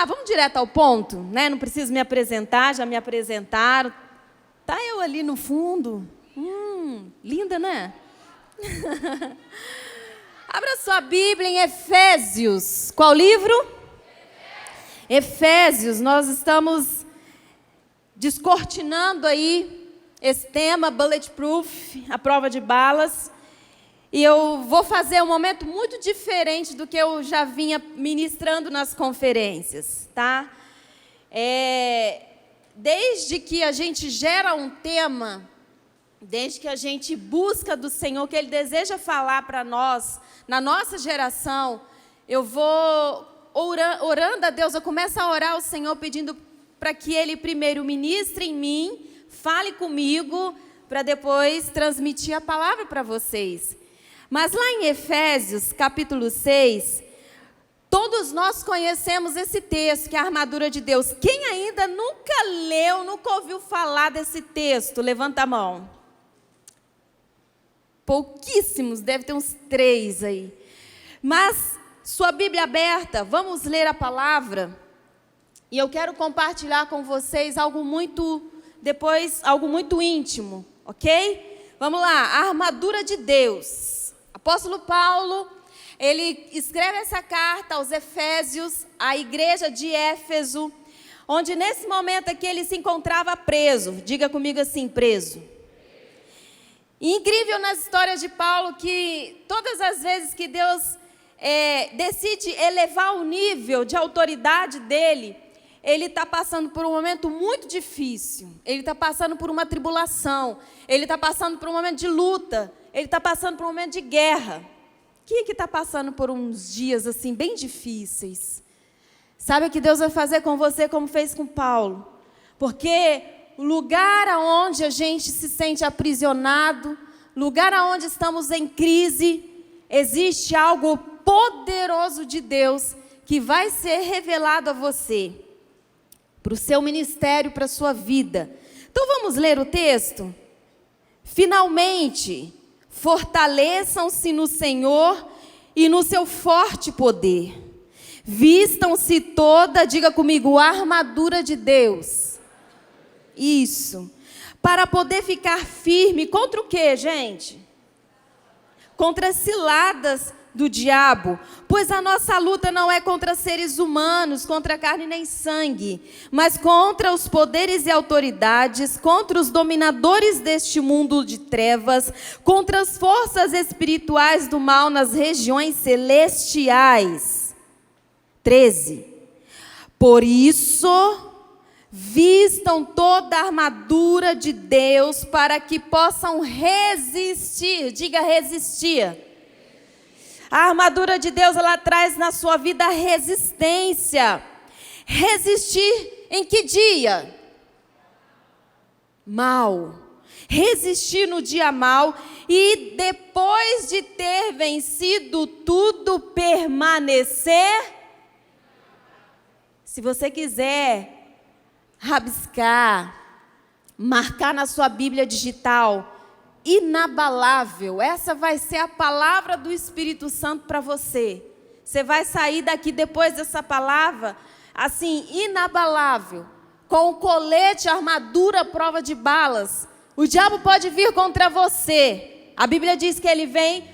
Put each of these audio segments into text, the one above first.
lá, vamos direto ao ponto, né? Não preciso me apresentar, já me apresentaram. Tá eu ali no fundo. Linda, né? Abra sua Bíblia em Efésios. Qual livro? Efésios. Nós estamos descortinando aí esse tema, Bulletproof, a prova de balas. E eu vou fazer um momento muito diferente do que eu já vinha ministrando nas conferências, tá? Desde que a gente gera um tema, desde que a gente busca do Senhor, que Ele deseja falar para nós, na nossa geração, eu vou orando a Deus, eu começo a orar ao Senhor pedindo para que Ele primeiro ministre em mim, fale comigo, para depois transmitir a palavra para vocês. Mas lá em Efésios, capítulo 6, todos nós conhecemos esse texto, que é a armadura de Deus. Quem ainda nunca leu, nunca ouviu falar desse texto? Levanta a mão. Pouquíssimos, deve ter uns 3 aí. Mas, sua Bíblia aberta, vamos ler a palavra. E eu quero compartilhar com vocês algo muito íntimo, ok? Vamos lá, a armadura de Deus. Apóstolo Paulo, ele escreve essa carta aos Efésios, à igreja de Éfeso, onde nesse momento aqui ele se encontrava preso. Diga comigo assim, preso. E incrível nas histórias de Paulo que todas as vezes que Deus decide elevar o nível de autoridade dele, ele está passando por um momento muito difícil, ele está passando por uma tribulação, ele está passando por um momento de luta, ele está passando por um momento de guerra. Quem é que está passando por uns dias assim bem difíceis? Sabe o que Deus vai fazer com você como fez com Paulo? Porque o lugar aonde a gente se sente aprisionado, lugar aonde estamos em crise, existe algo poderoso de Deus que vai ser revelado a você, para o seu ministério, para a sua vida. Então vamos ler o texto? Finalmente, fortaleçam-se no Senhor e no seu forte poder. Vistam-se toda, diga comigo, a armadura de Deus. Isso. Para poder ficar firme contra o quê, gente? Contra as ciladas do diabo, pois a nossa luta não é contra seres humanos, contra carne nem sangue, mas contra os poderes e autoridades, contra os dominadores deste mundo de trevas, contra as forças espirituais do mal nas regiões celestiais. 13. Por isso, vistam toda a armadura de Deus para que possam resistir. Diga resistir. A armadura de Deus, ela traz na sua vida resistência. Resistir em que dia? Mal. Resistir no dia mal e depois de ter vencido tudo, permanecer. Se você quiser rabiscar, marcar na sua Bíblia digital, inabalável, essa vai ser a palavra do Espírito Santo para você. Você vai sair daqui depois dessa palavra, assim, inabalável, com o colete, a armadura, a prova de balas. O diabo pode vir contra você. A Bíblia diz que ele vem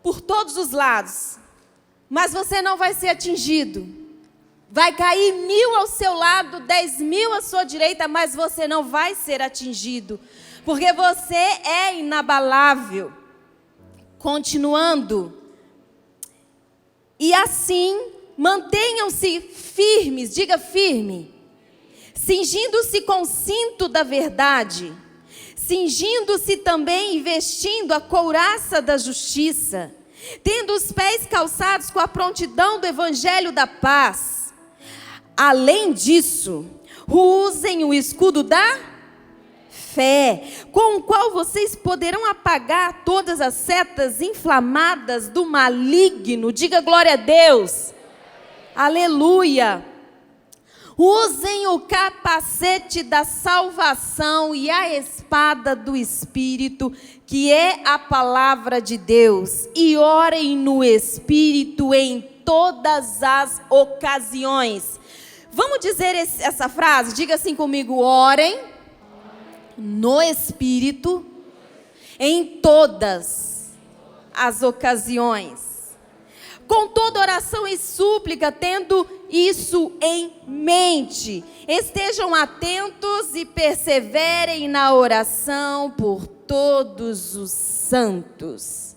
por todos os lados, mas você não vai ser atingido. Vai cair 1000 ao seu lado, 10.000 à sua direita, mas você não vai ser atingido, porque você é inabalável. Continuando. E assim, mantenham-se firmes, diga firme, cingindo-se com o cinto da verdade, cingindo-se também e vestindo a couraça da justiça, tendo os pés calçados com a prontidão do evangelho da paz. Além disso, usem o escudo da fé, com o qual vocês poderão apagar todas as setas inflamadas do maligno. Diga glória a Deus. Aleluia. Usem o capacete da salvação e a espada do Espírito, que é a palavra de Deus. E orem no Espírito em todas as ocasiões, Vamos dizer essa frase? Diga assim comigo: orem no Espírito em todas as ocasiões, com toda oração e súplica, tendo isso em mente. Estejam atentos e perseverem na oração por todos os santos.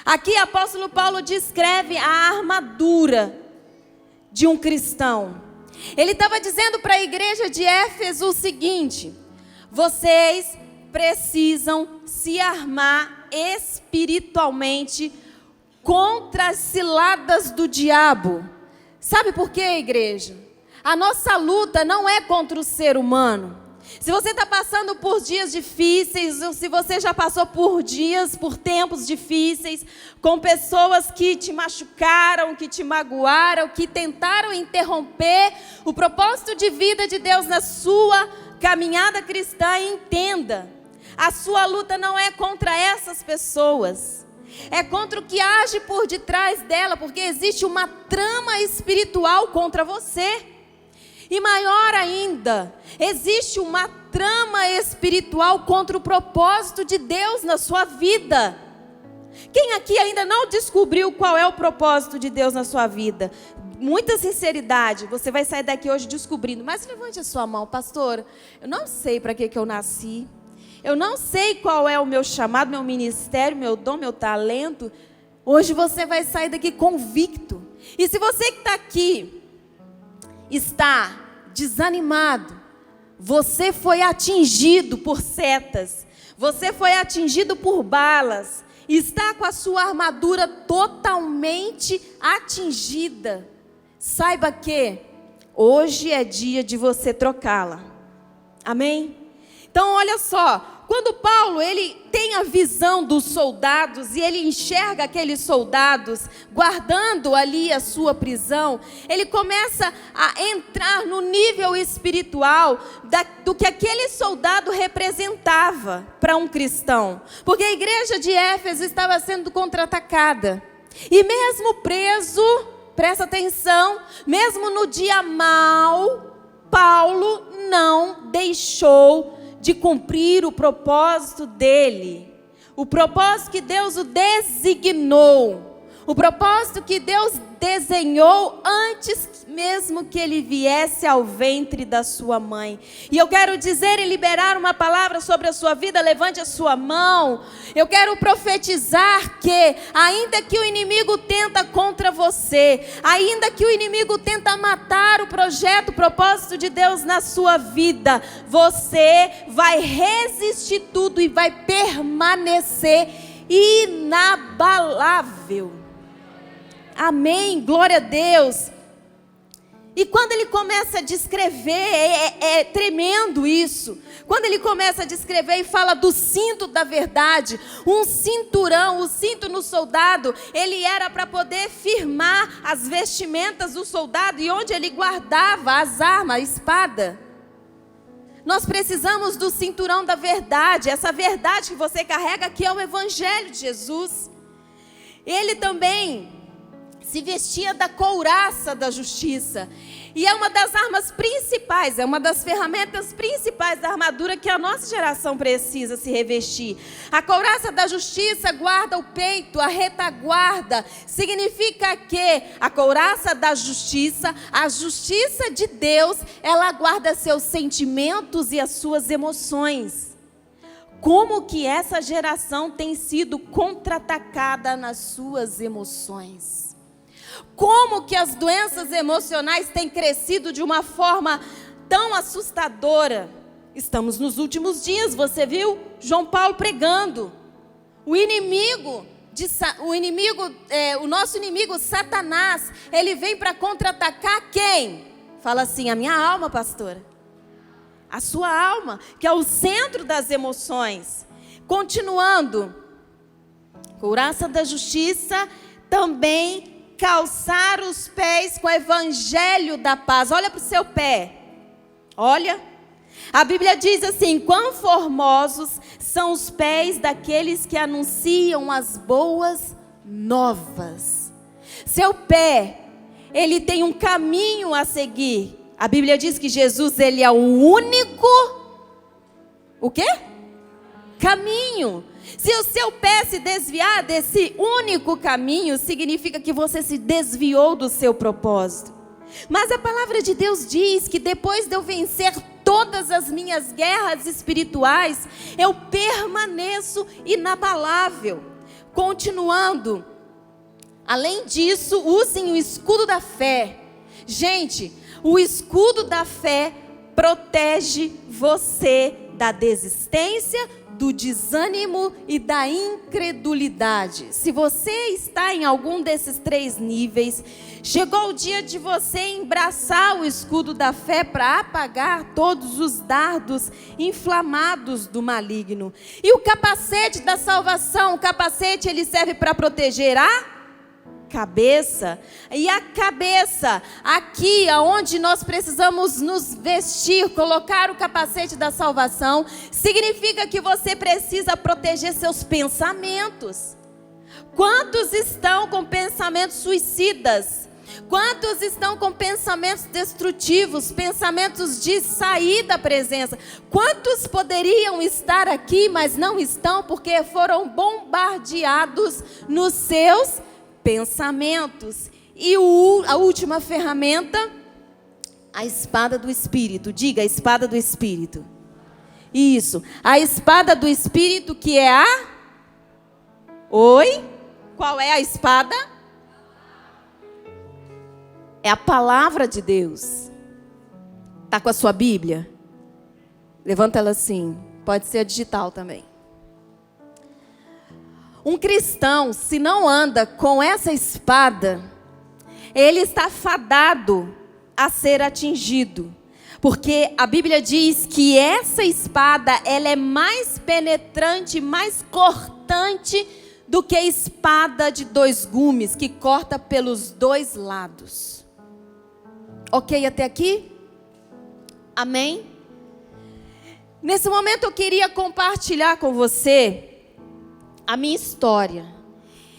Aqui o apóstolo Paulo descreve a armadura de um cristão. Ele estava dizendo para a igreja de Éfeso o seguinte: vocês precisam se armar espiritualmente contra as ciladas do diabo. Sabe por quê, igreja? A nossa luta não é contra o ser humano. Se você está passando por dias difíceis, ou se você já passou por tempos difíceis, com pessoas que te machucaram, que te magoaram, que tentaram interromper o propósito de vida de Deus na sua caminhada cristã, entenda, a sua luta não é contra essas pessoas, é contra o que age por detrás dela, porque existe uma trama espiritual contra você. E maior ainda, existe uma trama espiritual contra o propósito de Deus na sua vida. Quem aqui ainda não descobriu qual é o propósito de Deus na sua vida? Muita sinceridade, você vai sair daqui hoje descobrindo. Mas levante a sua mão: pastor, eu não sei para que eu nasci. Eu não sei qual é o meu chamado, meu ministério, meu dom, meu talento. Hoje você vai sair daqui convicto. E se você que está aqui está desanimado, você foi atingido por setas, você foi atingido por balas, está com a sua armadura totalmente atingida, saiba que hoje é dia de você trocá-la. Amém? Então olha só, quando Paulo ele tem a visão dos soldados e ele enxerga aqueles soldados guardando ali a sua prisão, ele começa a entrar no nível espiritual do que aquele soldado representava para um cristão, porque a igreja de Éfeso estava sendo contra-atacada, e mesmo preso, presta atenção, mesmo no dia mau, Paulo não deixou de cumprir o propósito dele, o propósito que Deus o designou, o propósito que Deus desenhou antes mesmo que ele viesse ao ventre da sua mãe. E eu quero dizer e liberar uma palavra sobre a sua vida. Levante a sua mão. Eu quero profetizar que, ainda que o inimigo tenta contra você, ainda que o inimigo tenta matar o projeto, o propósito de Deus na sua vida, você vai resistir tudo e vai permanecer inabalável. Amém, glória a Deus. E quando ele começa a descrever, é tremendo isso. Quando ele começa a descrever e fala do cinto da verdade, um cinturão, o cinto no soldado, ele era para poder firmar as vestimentas do soldado e onde ele guardava as armas, a espada. Nós precisamos do cinturão da verdade, essa verdade que você carrega, que é o Evangelho de Jesus. Ele também se vestia da couraça da justiça. E é uma das armas principais, é uma das ferramentas principais da armadura que a nossa geração precisa se revestir. A couraça da justiça guarda o peito, a retaguarda. Significa que a couraça da justiça, a justiça de Deus, ela guarda seus sentimentos e as suas emoções. Como que essa geração tem sido contra-atacada nas suas emoções? Como que as doenças emocionais têm crescido de uma forma tão assustadora? Estamos nos últimos dias, você viu João Paulo pregando. O nosso inimigo Satanás, ele vem para contra-atacar quem? Fala assim: a minha alma, pastora. A sua alma, que é o centro das emoções. Continuando, couraça da justiça, também calçar os pés com o evangelho da paz. Olha para o seu pé. Olha. A Bíblia diz assim: quão formosos são os pés daqueles que anunciam as boas novas. Seu pé, ele tem um caminho a seguir. A Bíblia diz que Jesus, ele é o único, o quê? Caminho. Se o seu pé se desviar desse único caminho, significa que você se desviou do seu propósito. Mas a palavra de Deus diz que depois de eu vencer todas as minhas guerras espirituais, eu permaneço inabalável. Continuando, além disso, usem o escudo da fé. Gente, o escudo da fé protege você da desistência, do desânimo e da incredulidade. Se você está em algum desses 3 níveis, chegou o dia de você embraçar o escudo da fé para apagar todos os dardos inflamados do maligno. E o capacete da salvação, o capacete ele serve para proteger a cabeça. E a cabeça, aqui aonde nós precisamos nos vestir, colocar o capacete da salvação, significa que você precisa proteger seus pensamentos. Quantos estão com pensamentos suicidas? Quantos estão com pensamentos destrutivos, pensamentos de sair da presença? Quantos poderiam estar aqui, mas não estão porque foram bombardeados nos seus pensamentos? E a última ferramenta, a espada do Espírito. Diga, a espada do Espírito. Isso, a espada do Espírito, que é a... Oi? Qual é a espada? É a palavra de Deus. Está com a sua Bíblia? Levanta ela assim. Pode ser a digital também. Um cristão, se não anda com essa espada, ele está fadado a ser atingido. Porque a Bíblia diz que essa espada, ela é mais penetrante, mais cortante do que a espada de 2 gumes, que corta pelos 2 lados. Ok até aqui? Amém? Nesse momento eu queria compartilhar com você a minha história.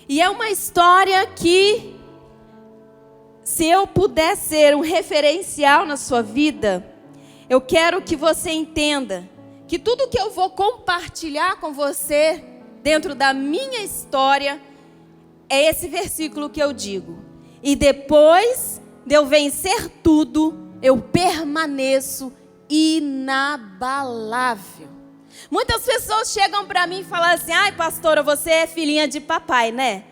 E é uma história que, se eu puder ser um referencial na sua vida, eu quero que você entenda que tudo que eu vou compartilhar com você dentro da minha história é esse versículo que eu digo: e depois de eu vencer tudo, eu permaneço inabalável. Muitas pessoas chegam para mim e falam assim: ai, pastora, você é filhinha de papai, né?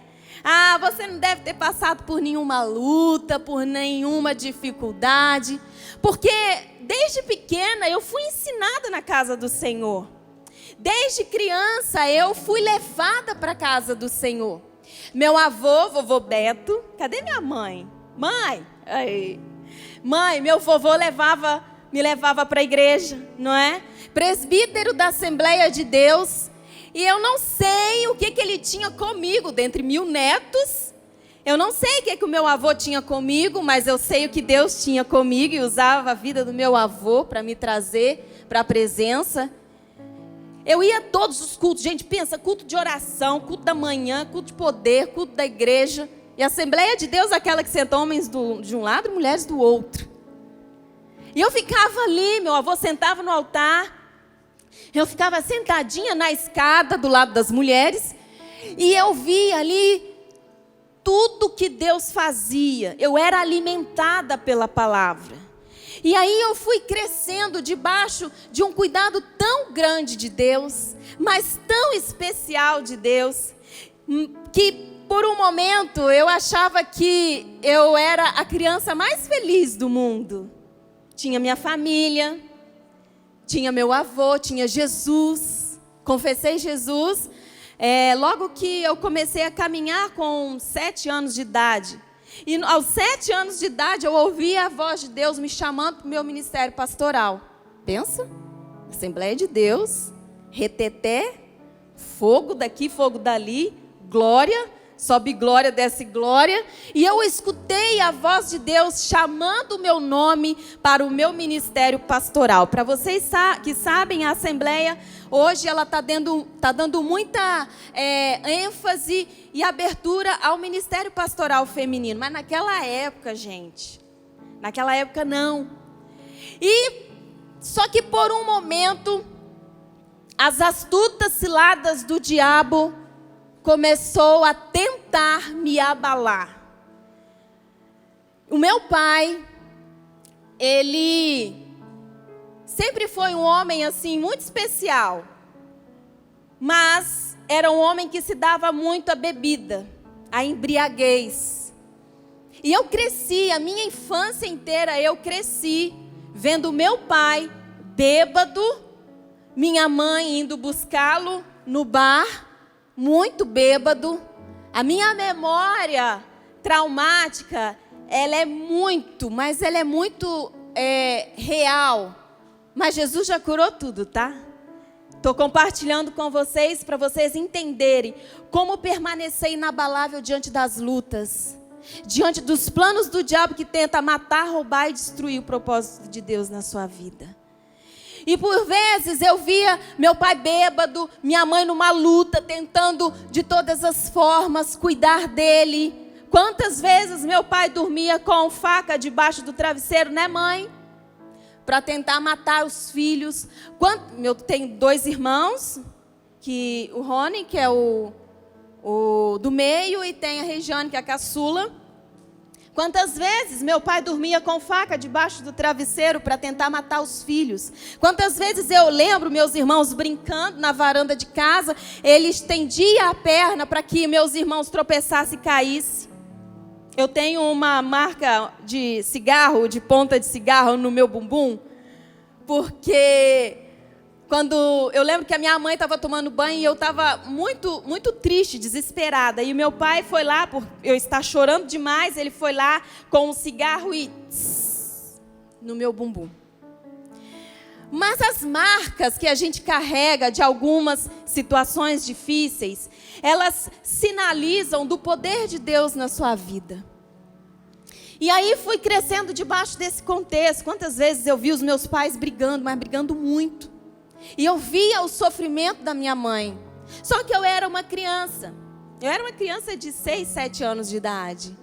Ah, você não deve ter passado por nenhuma luta, por nenhuma dificuldade. Porque desde pequena eu fui ensinada na casa do Senhor. Desde criança eu fui levada para a casa do Senhor. Meu avô, vovô Beto, cadê minha mãe? Mãe, aí. Mãe, meu vovô me levava para a igreja, não é? Presbítero da Assembleia de Deus. E eu não sei o que ele tinha comigo, dentre 1000 netos. Eu não sei o que o meu avô tinha comigo, mas eu sei o que Deus tinha comigo e usava a vida do meu avô para me trazer para a presença. Eu ia a todos os cultos. Gente, pensa, culto de oração, culto da manhã, culto de poder, culto da igreja. E a Assembleia de Deus, aquela que senta homens de um lado e mulheres do outro. E eu ficava ali, meu avô sentava no altar. Eu ficava sentadinha na escada do lado das mulheres. E eu via ali tudo que Deus fazia. Eu era alimentada pela palavra. E aí eu fui crescendo debaixo de um cuidado tão grande de Deus, mas tão especial de Deus, que por um momento eu achava que eu era a criança mais feliz do mundo. Tinha minha família, tinha meu avô, tinha Jesus. Confessei Jesus logo que eu comecei a caminhar com 7 anos de idade. E aos 7 anos de idade eu ouvi a voz de Deus me chamando para o meu ministério pastoral. Pensa, Assembleia de Deus, reteté, fogo daqui, fogo dali, glória, sobe glória, desce glória. E eu escutei a voz de Deus chamando o meu nome para o meu ministério pastoral. Para vocês que sabem, a Assembleia hoje ela está dando muita ênfase e abertura ao ministério pastoral feminino. Mas naquela época, gente, naquela época não. E só que por um momento, as astutas ciladas do diabo começou a tentar me abalar. O meu pai, ele sempre foi um homem assim muito especial, mas era um homem que se dava muito à bebida, à embriaguez. E eu cresci, a minha infância inteira eu cresci vendo meu pai bêbado, minha mãe indo buscá-lo no bar, muito bêbado. A minha memória traumática, ela é muito, mas ela é muito real. Mas Jesus já curou tudo, tá? Estou compartilhando com vocês para vocês entenderem como permanecer inabalável diante das lutas, diante dos planos do diabo que tenta matar, roubar e destruir o propósito de Deus na sua vida. E por vezes eu via meu pai bêbado, minha mãe numa luta, tentando de todas as formas cuidar dele. Quantas vezes meu pai dormia com faca debaixo do travesseiro, né, mãe? Para tentar matar os filhos. Eu tenho 2 irmãos, que o Rony, que é o do meio, e tem a Regiane, que é a caçula. Quantas vezes meu pai dormia com faca debaixo do travesseiro para tentar matar os filhos? Quantas vezes eu lembro meus irmãos brincando na varanda de casa, ele estendia a perna para que meus irmãos tropeçassem e caíssem. Eu tenho uma marca de cigarro, de ponta de cigarro no meu bumbum, porque eu lembro que a minha mãe estava tomando banho e eu estava muito, muito triste, desesperada. E o meu pai foi lá, por eu estar chorando demais, ele foi lá com um cigarro e no meu bumbum. Mas as marcas que a gente carrega de algumas situações difíceis, elas sinalizam do poder de Deus na sua vida. E aí fui crescendo debaixo desse contexto. Quantas vezes eu vi os meus pais brigando, mas brigando muito. E eu via o sofrimento da minha mãe. Só que eu era uma criança. Eu era uma criança de 6, 7 anos de idade.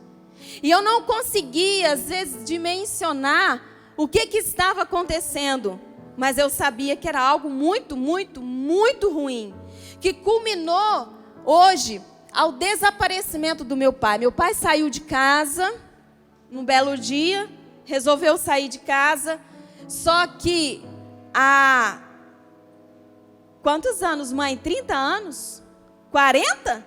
E eu não conseguia, às vezes, dimensionar o que estava acontecendo. Mas eu sabia que era algo muito, muito, muito ruim. Que culminou hoje ao desaparecimento do meu pai. Meu pai saiu de casa num belo dia, resolveu sair de casa. Só que há quantos anos, mãe? 30 anos? 40?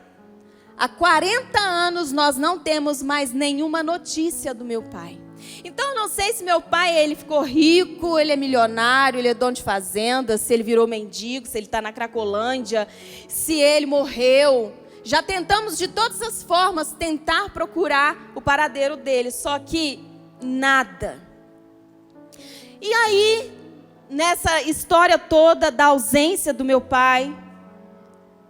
Há 40 anos nós não temos mais nenhuma notícia do meu pai. Então, eu não sei se meu pai, ele ficou rico, ele é milionário, ele é dono de fazenda, se ele virou mendigo, se ele está na Cracolândia, se ele morreu. Já tentamos de todas as formas tentar procurar o paradeiro dele, só que nada. E aí, nessa história toda da ausência do meu pai,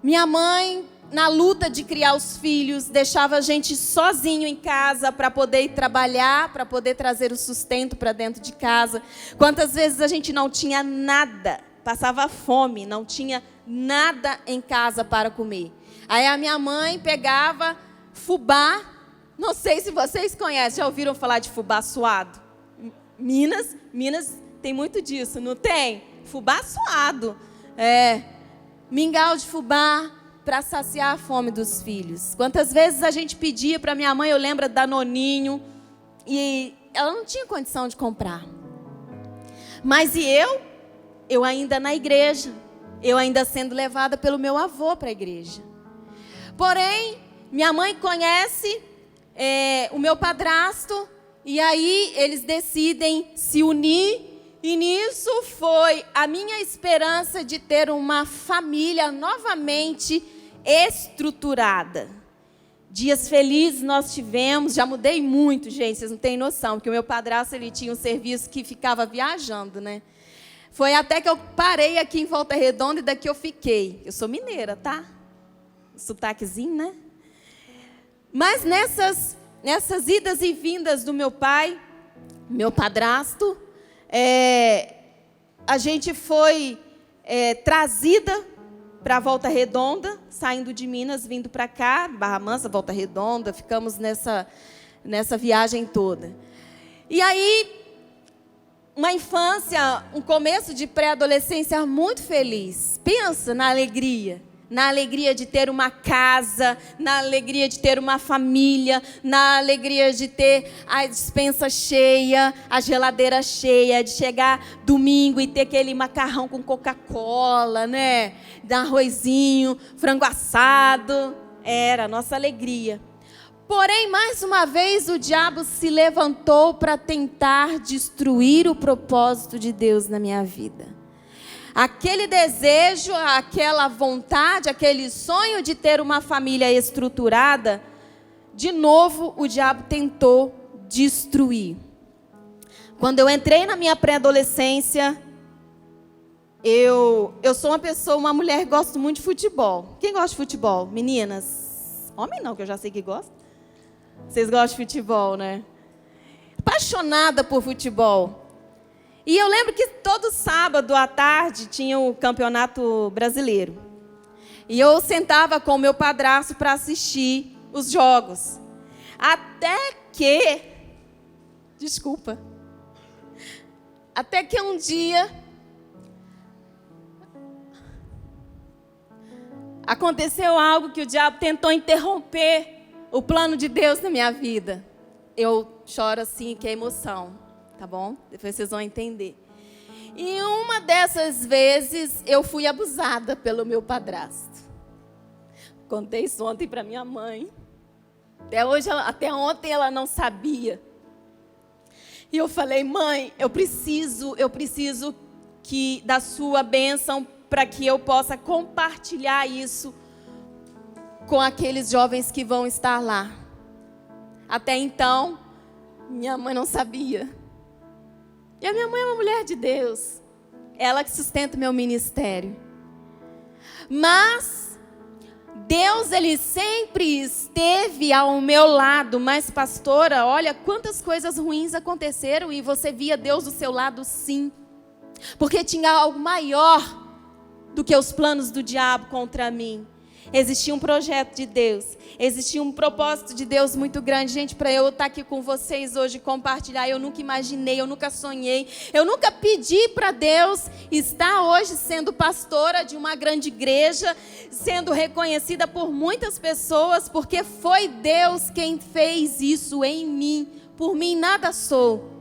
minha mãe, na luta de criar os filhos, deixava a gente sozinho em casa para poder ir trabalhar, para poder trazer o sustento para dentro de casa. Quantas vezes a gente não tinha nada, passava fome, não tinha nada em casa para comer. Aí a minha mãe pegava fubá, não sei se vocês conhecem, já ouviram falar de fubá suado? Minas tem muito disso, não tem? Fubá suado, mingau de fubá, para saciar a fome dos filhos. Quantas vezes a gente pedia para minha mãe, eu lembro da Noninho, e ela não tinha condição de comprar. Mas e eu ainda na igreja, eu ainda sendo levada pelo meu avô para a igreja. Porém, minha mãe conhece o meu padrasto, e aí eles decidem se unir. E nisso foi a minha esperança de ter uma família novamente estruturada. Dias felizes nós tivemos, já mudei muito, gente, vocês não têm noção, porque o meu padrasto, ele tinha um serviço que ficava viajando, né? Foi até que eu parei aqui em Volta Redonda e daqui eu fiquei. Eu sou mineira, tá? Sotaquezinho, né? Mas nessas idas e vindas do meu pai, meu padrasto, a gente foi trazida para Volta Redonda, saindo de Minas, vindo para cá, Barra Mansa, Volta Redonda, ficamos nessa viagem toda. E aí, uma infância, um começo de pré-adolescência muito feliz. Pensa na alegria de ter uma casa, na alegria de ter uma família, na alegria de ter a despensa cheia, a geladeira cheia, de chegar domingo e ter aquele macarrão com Coca-Cola, né? Arrozinho, frango assado. Era a nossa alegria. Porém, mais uma vez, o diabo se levantou para tentar destruir o propósito de Deus na minha vida. Aquele desejo, aquela vontade, aquele sonho de ter uma família estruturada, de novo o diabo tentou destruir. Quando eu entrei na minha pré-adolescência, eu sou uma mulher que gosta muito de futebol. Quem gosta de futebol? Meninas? Homem não, que eu já sei que gosta. Vocês gostam de futebol, né? Apaixonada por futebol. E eu lembro que todo sábado à tarde tinha o Campeonato Brasileiro. E eu sentava com o meu padrasto para assistir os jogos. Até que um dia aconteceu algo que o diabo tentou interromper o plano de Deus na minha vida. Eu choro assim, que é emoção. Tá bom? Depois vocês vão entender. E uma dessas vezes eu fui abusada pelo meu padrasto. Contei isso ontem para minha mãe. Até ontem ela não sabia. E eu falei: mãe, eu preciso que da sua bênção para que eu possa compartilhar isso com aqueles jovens que vão estar lá. Até então, minha mãe não sabia. E a minha mãe é uma mulher de Deus. Ela que sustenta o meu ministério. Mas Deus, Ele sempre esteve ao meu lado. Mas, pastora, olha quantas coisas ruins aconteceram e você via Deus do seu lado, sim. Porque tinha algo maior do que os planos do diabo contra mim. Existia um projeto de Deus, existia um propósito de Deus muito grande. Gente, para eu estar aqui com vocês hoje, compartilhar, eu nunca imaginei, eu nunca sonhei, eu nunca pedi para Deus estar hoje sendo pastora de uma grande igreja, sendo reconhecida por muitas pessoas, porque foi Deus quem fez isso em mim. Por mim nada sou,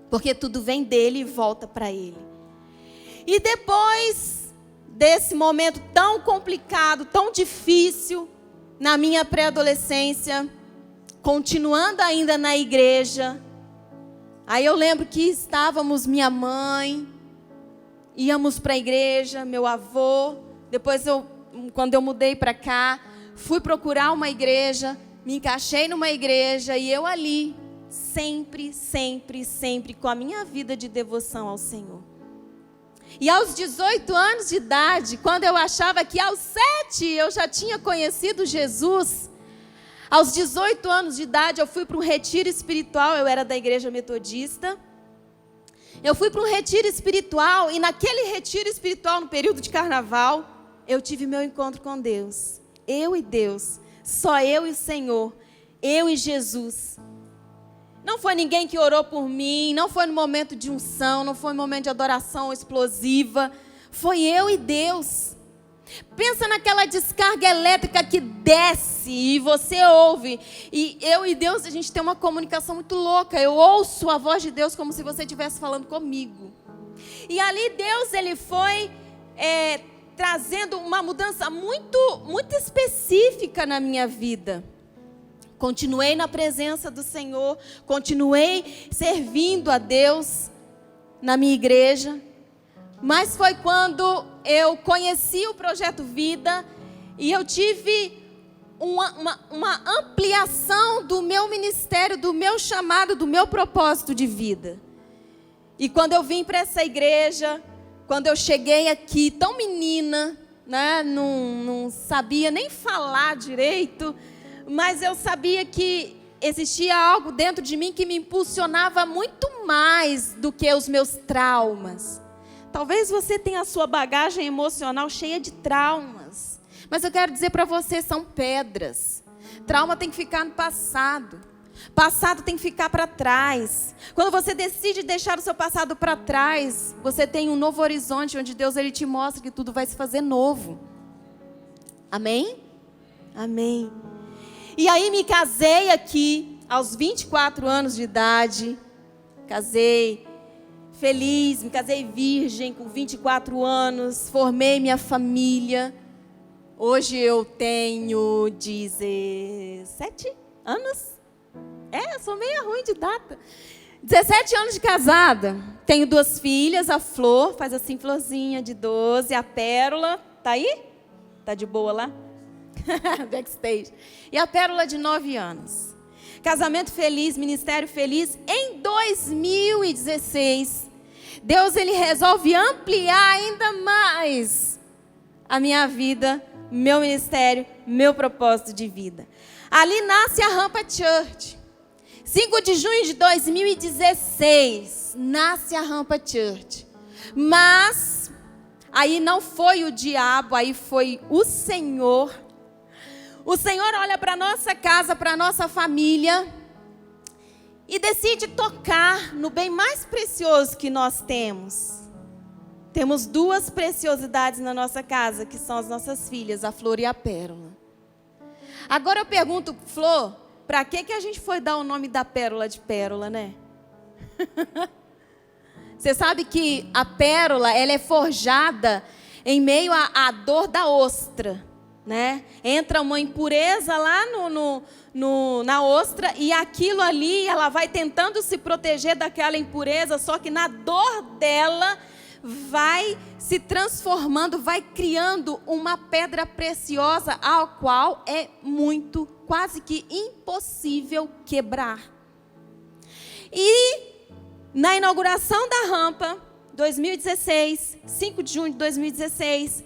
porque tudo vem dele e volta para ele. E depois desse momento tão complicado, tão difícil, na minha pré-adolescência, continuando ainda na igreja, aí eu lembro que estávamos, minha mãe, íamos para a igreja, meu avô, depois quando eu mudei para cá, fui procurar uma igreja, me encaixei numa igreja e eu ali, sempre com a minha vida de devoção ao Senhor. E aos 18 anos de idade, quando eu achava que aos 7 eu já tinha conhecido Jesus, aos 18 anos de idade eu fui para um retiro espiritual, eu era da igreja metodista. Eu fui para um retiro espiritual e naquele retiro espiritual, no período de carnaval, eu tive meu encontro com Deus. Eu e Deus, só eu e o Senhor, eu e Jesus. Não foi ninguém que orou por mim, não foi no momento de unção, não foi no momento de adoração explosiva. Foi eu e Deus. Pensa naquela descarga elétrica que desce e você ouve. E eu e Deus, a gente tem uma comunicação muito louca. Eu ouço a voz de Deus como se você estivesse falando comigo. E ali Deus, Ele foi trazendo uma mudança muito específica na minha vida. Continuei na presença do Senhor, continuei servindo a Deus na minha igreja. Mas foi quando eu conheci o Projeto Vida e eu tive uma ampliação do meu ministério, do meu chamado, do meu propósito de vida. E quando eu vim para essa igreja, quando eu cheguei aqui tão menina, né, não sabia nem falar direito, mas eu sabia que existia algo dentro de mim que me impulsionava muito mais do que os meus traumas. Talvez você tenha a sua bagagem emocional cheia de traumas, mas eu quero dizer para você, são pedras. Trauma tem que ficar no passado. Passado tem que ficar para trás. Quando você decide deixar o seu passado para trás, você tem um novo horizonte onde Deus ele te mostra que tudo vai se fazer novo. Amém? Amém. E aí me casei aqui aos 24 anos de idade. Casei feliz, me casei virgem com 24 anos, formei minha família. Hoje eu tenho 17 anos. Eu sou meio ruim de data. 17 anos de casada. Tenho 2 filhas, a Flor, faz assim, florzinha de 12, a Pérola, tá aí? Tá de boa lá? Backstage. E a Pérola de 9 anos. Casamento feliz, ministério feliz. Em 2016, Deus ele resolve ampliar ainda mais a minha vida, meu ministério, meu propósito de vida. Ali nasce a Rampa Church. 5 de junho de 2016, nasce a Rampa Church. Mas, aí não foi o diabo, aí foi o Senhor. O Senhor olha para a nossa casa, para a nossa família, e decide tocar no bem mais precioso que nós temos. Temos 2 preciosidades na nossa casa, que são as nossas filhas, a Flor e a Pérola. Agora eu pergunto, Flor, para que a gente foi dar o nome da pérola de pérola, né? Você sabe que a pérola, ela é forjada em meio à dor da ostra, né? Entra uma impureza lá na ostra e aquilo ali, ela vai tentando se proteger daquela impureza, só que na dor dela vai se transformando, vai criando uma pedra preciosa, a qual é muito, quase que impossível quebrar. E na inauguração da rampa, 2016, 5 de junho de 2016,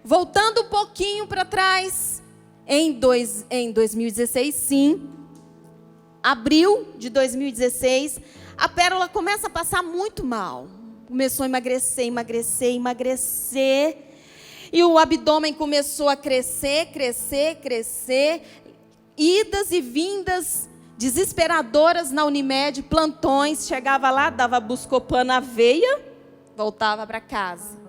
voltando um pouquinho para trás, em 2016, sim, abril de 2016, a Pérola começa a passar muito mal. Começou a emagrecer. E o abdômen começou a crescer. Idas e vindas desesperadoras na Unimed, plantões. Chegava lá, dava Buscopan na veia, voltava para casa.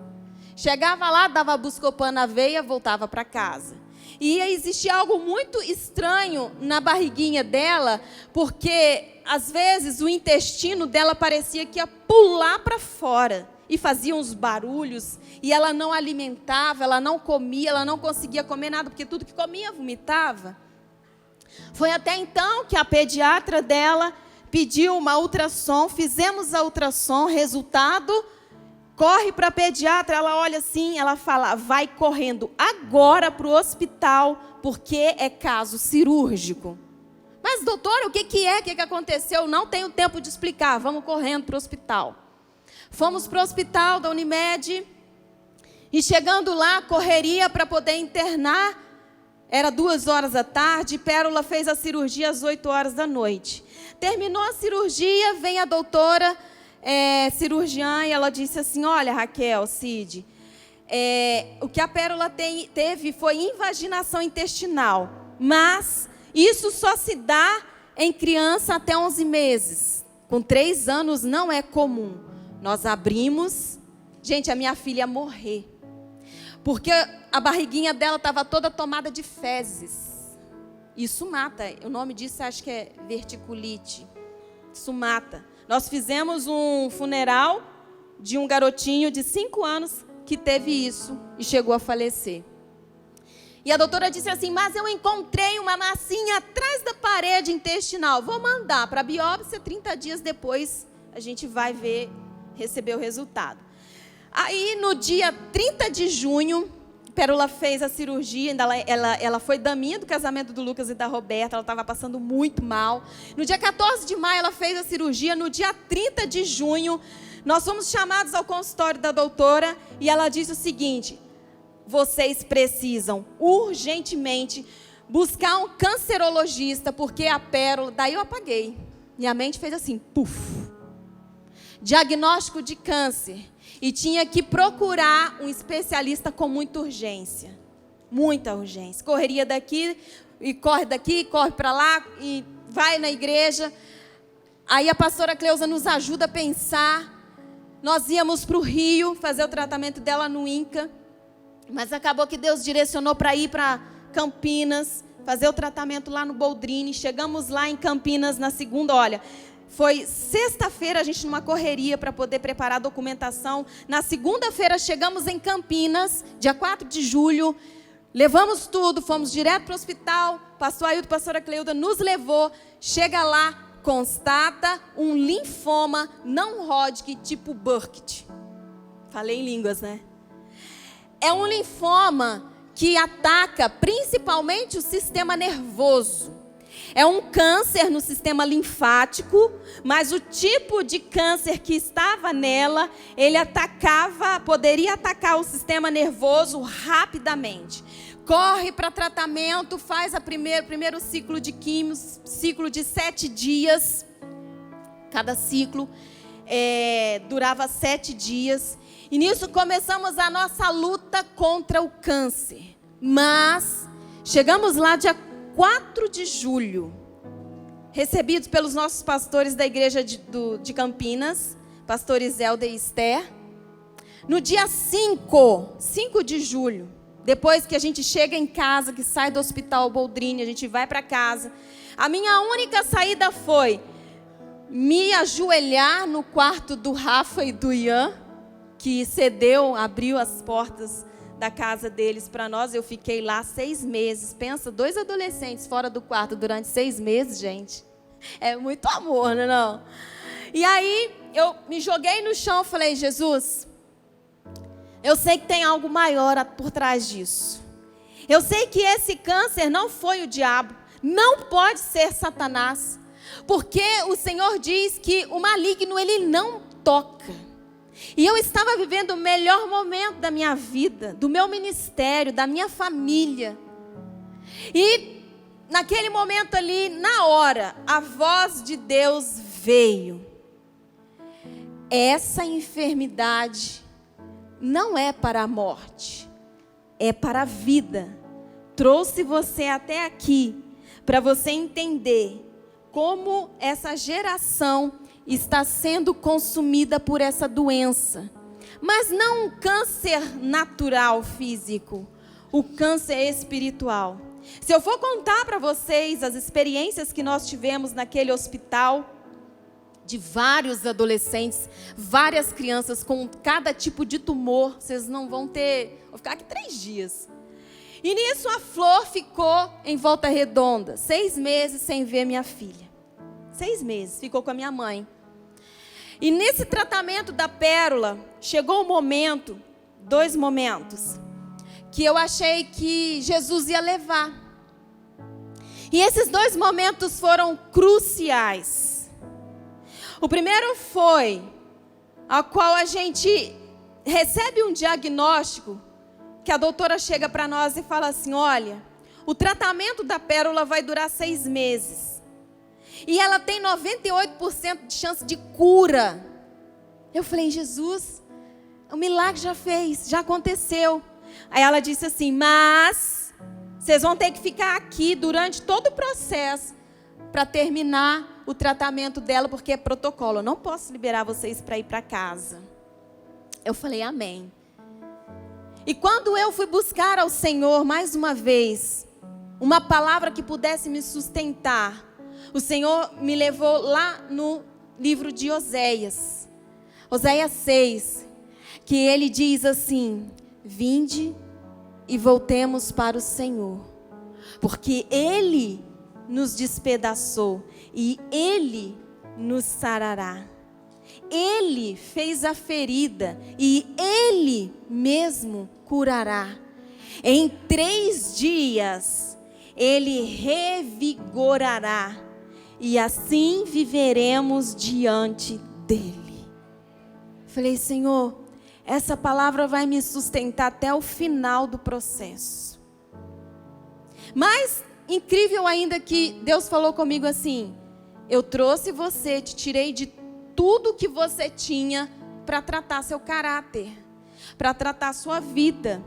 Chegava lá, dava Buscopan na veia, voltava para casa. E existia algo muito estranho na barriguinha dela, porque às vezes o intestino dela parecia que ia pular para fora e fazia uns barulhos, e ela não alimentava, ela não comia, ela não conseguia comer nada, porque tudo que comia vomitava. Foi até então que a pediatra dela pediu uma ultrassom, fizemos a ultrassom, resultado, corre para a pediatra, ela olha assim, ela fala, vai correndo agora para o hospital, porque é caso cirúrgico. Mas doutora, o que aconteceu? Não tenho tempo de explicar, vamos correndo para o hospital. Fomos para o hospital da Unimed, e chegando lá, correria para poder internar, era 2h da tarde, Pérola fez a cirurgia às 8h da noite. Terminou a cirurgia, vem a doutora, cirurgiã, e ela disse assim, olha Raquel, Cid, o que a Pérola teve foi invaginação intestinal, mas isso só se dá em criança até 11 meses, com 3 anos não é comum. Nós abrimos, gente, a minha filha ia morrer, porque a barriguinha dela estava toda tomada de fezes. Isso mata, o nome disso acho que é verticulite, isso mata. Nós fizemos um funeral de um garotinho de 5 anos que teve isso e chegou a falecer. E a doutora disse assim, mas eu encontrei uma massinha atrás da parede intestinal. Vou mandar para a biópsia, 30 dias depois a gente vai ver, receber o resultado. Aí no dia 30 de junho, Pérola fez a cirurgia, ela foi daminha do casamento do Lucas e da Roberta, ela estava passando muito mal. No dia 14 de maio ela fez a cirurgia, no dia 30 de junho, nós fomos chamados ao consultório da doutora e ela disse o seguinte, vocês precisam urgentemente buscar um cancerologista, porque a Pérola, daí eu apaguei, minha mente fez assim, puf, diagnóstico de câncer. E tinha que procurar um especialista com muita urgência. Muita urgência. Correria daqui, corre para lá. E vai na igreja. Aí a pastora Cleusa nos ajuda a pensar. Nós íamos para o Rio fazer o tratamento dela no INCA. Mas acabou que Deus direcionou para ir para Campinas, fazer o tratamento lá no Boldrini. Chegamos lá em Campinas na segunda, olha... Foi sexta-feira, a gente numa correria para poder preparar a documentação. Na segunda-feira chegamos em Campinas, dia 4 de julho. Levamos tudo, fomos direto para o hospital. Pastor Ailton, pastora Cleuda nos levou. Chega lá, constata um linfoma não Hodgkin tipo Burkitt. Falei em línguas, né? É um linfoma que ataca principalmente o sistema nervoso. É um câncer no sistema linfático, mas o tipo de câncer que estava nela, ele poderia atacar o sistema nervoso rapidamente. Corre para tratamento, faz o primeiro ciclo de químios, ciclo de 7 dias. Cada ciclo durava 7 dias. E nisso começamos a nossa luta contra o câncer. Mas chegamos lá dia 4 de julho, recebidos pelos nossos pastores da igreja de Campinas, pastores Zelda e Esther. No dia 5 de julho, depois que a gente chega em casa, que sai do hospital Boldrini, a gente vai para casa, a minha única saída foi me ajoelhar no quarto do Rafa e do Ian, que abriu as portas da casa deles para nós. Eu fiquei lá 6 meses. Pensa, 2 adolescentes fora do quarto durante 6 meses, gente. É muito amor, não é não? E aí, eu me joguei no chão e falei, Jesus, eu sei que tem algo maior por trás disso. Eu sei que esse câncer não foi o diabo. Não pode ser Satanás. Porque o Senhor diz que o maligno, ele não toca. E eu estava vivendo o melhor momento da minha vida, do meu ministério, da minha família. E naquele momento ali, na hora, a voz de Deus veio. Essa enfermidade não é para a morte, é para a vida. Trouxe você até aqui para você entender como essa geração está sendo consumida por essa doença. Mas não um câncer natural físico, o câncer espiritual. Se eu for contar para vocês as experiências que nós tivemos naquele hospital, de vários adolescentes, várias crianças com cada tipo de tumor, vocês não vão ter... Vou ficar aqui 3 dias. E nisso a Flor ficou em Volta Redonda, 6 meses sem ver minha filha. 6 meses, ficou com a minha mãe. E nesse tratamento da Pérola, chegou um momento, 2 momentos, que eu achei que Jesus ia levar. E esses 2 momentos foram cruciais. O primeiro foi, a qual a gente recebe um diagnóstico, que a doutora chega para nós e fala assim, olha, o tratamento da Pérola vai durar 6 meses. E ela tem 98% de chance de cura. Eu falei, Jesus, o milagre já fez, já aconteceu. Aí ela disse assim, mas vocês vão ter que ficar aqui durante todo o processo para terminar o tratamento dela, porque é protocolo. Eu não posso liberar vocês para ir para casa. Eu falei, amém. E quando eu fui buscar ao Senhor, mais uma vez, uma palavra que pudesse me sustentar, o Senhor me levou lá no livro de Oséias. Oséias 6, que ele diz assim, vinde e voltemos para o Senhor, porque Ele nos despedaçou e Ele nos sarará. Ele fez a ferida e Ele mesmo curará. Em 3 dias Ele revigorará e assim viveremos diante dEle. Falei, Senhor, essa palavra vai me sustentar até o final do processo. Mas incrível ainda que Deus falou comigo assim, eu trouxe você, te tirei de tudo que você tinha para tratar seu caráter, para tratar sua vida,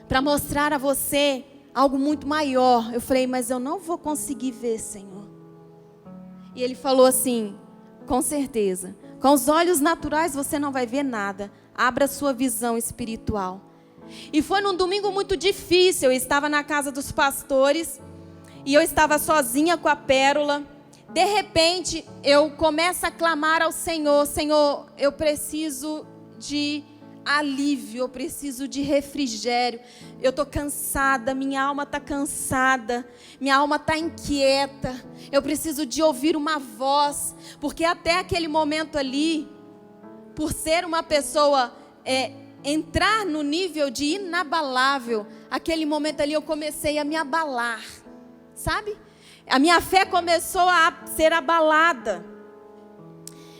para mostrar a você algo muito maior. Eu falei, mas eu não vou conseguir ver, Senhor. E ele falou assim: com certeza, com os olhos naturais você não vai ver nada. Abra sua visão espiritual. E foi num domingo muito difícil. Eu estava na casa dos pastores e eu estava sozinha com a Pérola. De repente, eu começo a clamar ao Senhor: Senhor, eu preciso de alívio, eu preciso de refrigério. Eu estou cansada, minha alma está cansada, minha alma está inquieta. Eu preciso de ouvir uma voz, porque até aquele momento ali, por ser uma pessoa, entrar no nível de inabalável, aquele momento ali eu comecei a me abalar, sabe? A minha fé começou a ser abalada.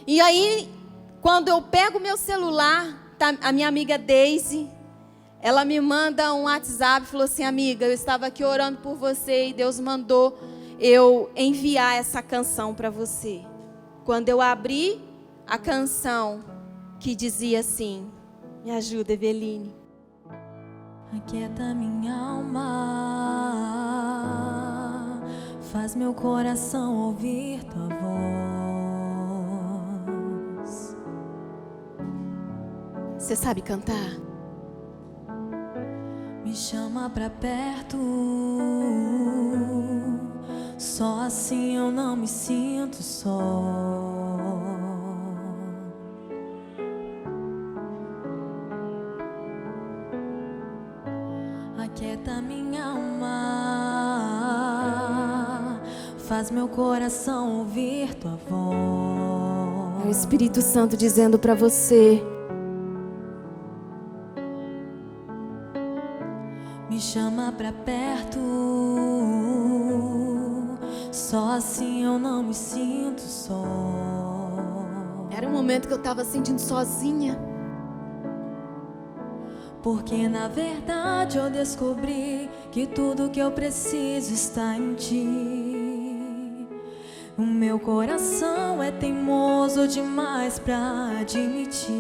E aí, quando eu pego meu celular, tá a minha amiga Daisy, ela me manda um WhatsApp, falou assim: amiga, eu estava aqui orando por você e Deus mandou eu enviar essa canção para você. Quando eu abri a canção, que dizia assim: me ajuda, Eveline. Aquieta minha alma, faz meu coração ouvir tua voz. Você sabe cantar? Me chama pra perto, só assim eu não me sinto só. Aquieta minha alma, faz meu coração ouvir tua voz. É o Espírito Santo dizendo para você: me chama pra perto, só assim eu não me sinto só. era um momento que eu estava sentindo sozinha. Porque na verdade eu descobri que tudo que eu preciso está em ti. O meu coração é teimoso demais pra admitir.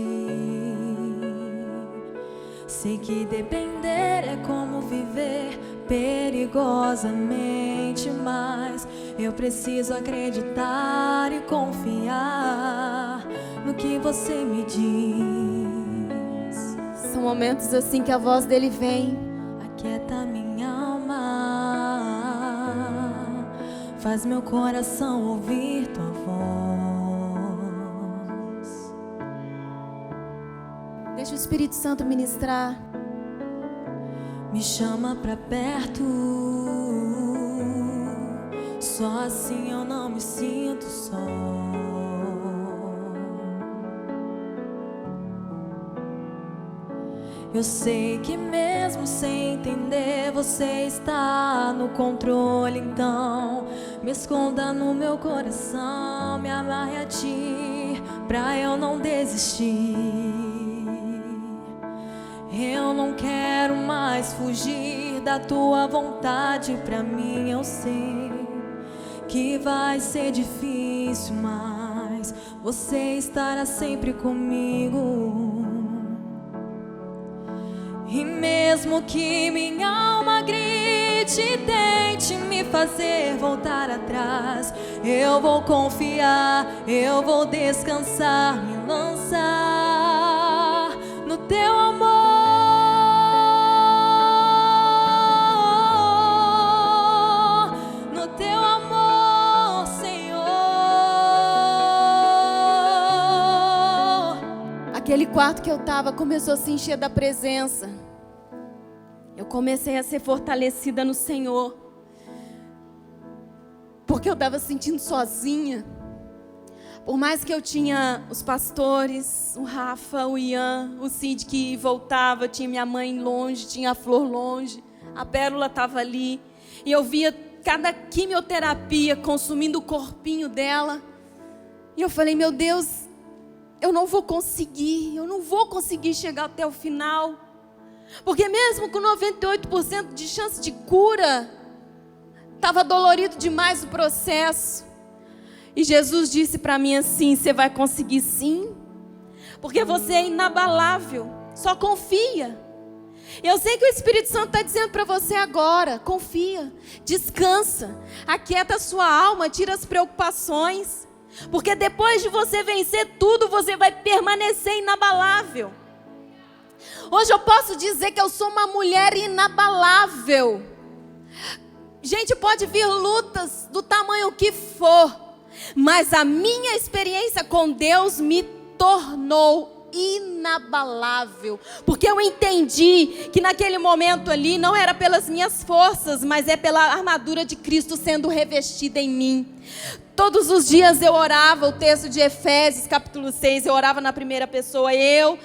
Sei que depender é como viver perigosamente, mas eu preciso acreditar e confiar no que você me diz. São momentos assim que a voz dele vem. Aquieta minha alma, faz meu coração ouvir tua voz. Deixa o Espírito Santo ministrar. Me chama pra perto, só assim eu não me sinto só. Eu sei que mesmo sem entender você está no controle, então me esconda no meu coração, me amarre a ti pra eu não desistir. Eu não quero mais fugir da tua vontade, pra mim eu sei que vai ser difícil, mas você estará sempre comigo. E mesmo que minha alma grite e tente me fazer voltar atrás, eu vou confiar, eu vou descansar, me lançar no teu amor, no teu amor, Senhor. Aquele quarto que eu estava começou a se encher da presença. Eu comecei a ser fortalecida no Senhor, porque eu estava sentindo sozinha. Por mais que eu tinha os pastores, o Rafa, o Ian, o Cid que voltava, tinha minha mãe longe, tinha a Flor longe, a Pérola estava ali, e eu via cada quimioterapia consumindo o corpinho dela, e eu falei: meu Deus, eu não vou conseguir chegar até o final. Porque mesmo com 98% de chance de cura, estava dolorido demais o processo. E Jesus disse para mim assim: você vai conseguir sim, porque você é inabalável, só confia. Eu sei que o Espírito Santo está dizendo para você agora: confia, descansa, aquieta a sua alma, tira as preocupações. Porque depois de você vencer tudo, você vai permanecer inabalável. Hoje eu posso dizer que eu sou uma mulher inabalável. Gente, pode vir lutas do tamanho que for, mas a minha experiência com Deus me tornou inabalável. Porque eu entendi que naquele momento ali não era pelas minhas forças, mas é pela armadura de Cristo sendo revestida em mim. Todos os dias eu orava o texto de Efésios capítulo 6, eu orava na primeira pessoa. Eu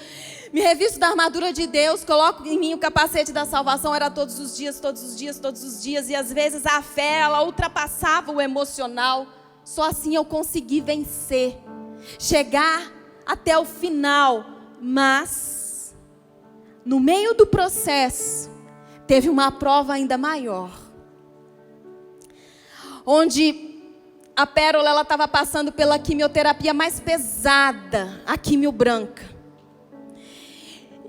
me revisto da armadura de Deus, coloco em mim o capacete da salvação. Era todos os dias, todos os dias, todos os dias. E às vezes a fé, ela ultrapassava o emocional. Só assim eu consegui vencer, chegar até o final. Mas no meio do processo teve uma prova ainda maior, onde a Pérola, ela estava passando pela quimioterapia mais pesada, a quimio branca.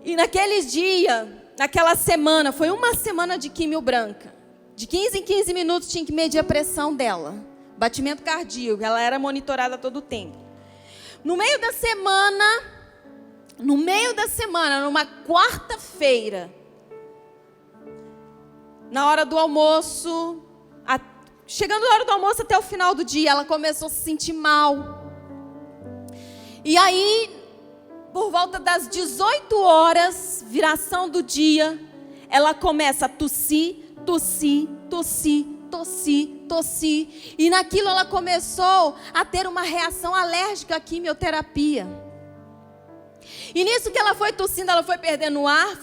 E naquele dia, naquela semana, foi uma semana de quimio branca. De 15 em 15 minutos tinha que medir a pressão dela, batimento cardíaco, ela era monitorada todo o tempo. No meio da semana, numa quarta-feira, na hora do almoço, chegando na hora do almoço até o final do dia, ela começou a se sentir mal. E aí, por volta das 18 horas, viração do dia, ela começa a tossir. E naquilo ela começou a ter uma reação alérgica à quimioterapia. E nisso que ela foi tossindo, ela foi perdendo ar,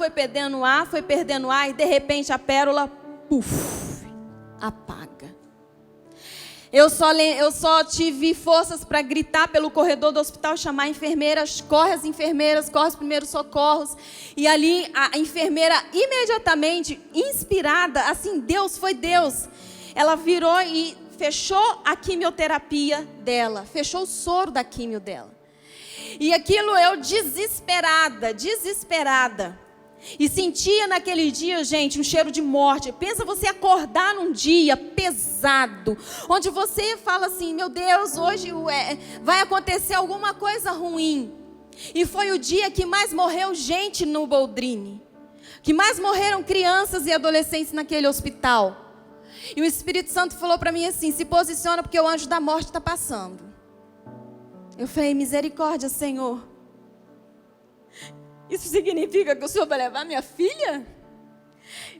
e de repente a Pérola, apaga. Eu só tive forças para gritar pelo corredor do hospital, chamar enfermeiras, corre os primeiros socorros. E ali a enfermeira imediatamente, inspirada, assim, foi Deus. Ela virou e fechou a quimioterapia dela, fechou o soro da quimio dela. E aquilo eu desesperada. E sentia naquele dia, gente, um cheiro de morte. Pensa você acordar num dia pesado, onde você fala assim: meu Deus, hoje vai acontecer alguma coisa ruim. E foi o dia que mais morreu gente no Boldrini, que mais morreram crianças e adolescentes naquele hospital. E o Espírito Santo falou para mim assim: se posiciona porque o anjo da morte está passando. Eu falei: misericórdia, Senhor. Isso significa que o Senhor vai levar minha filha?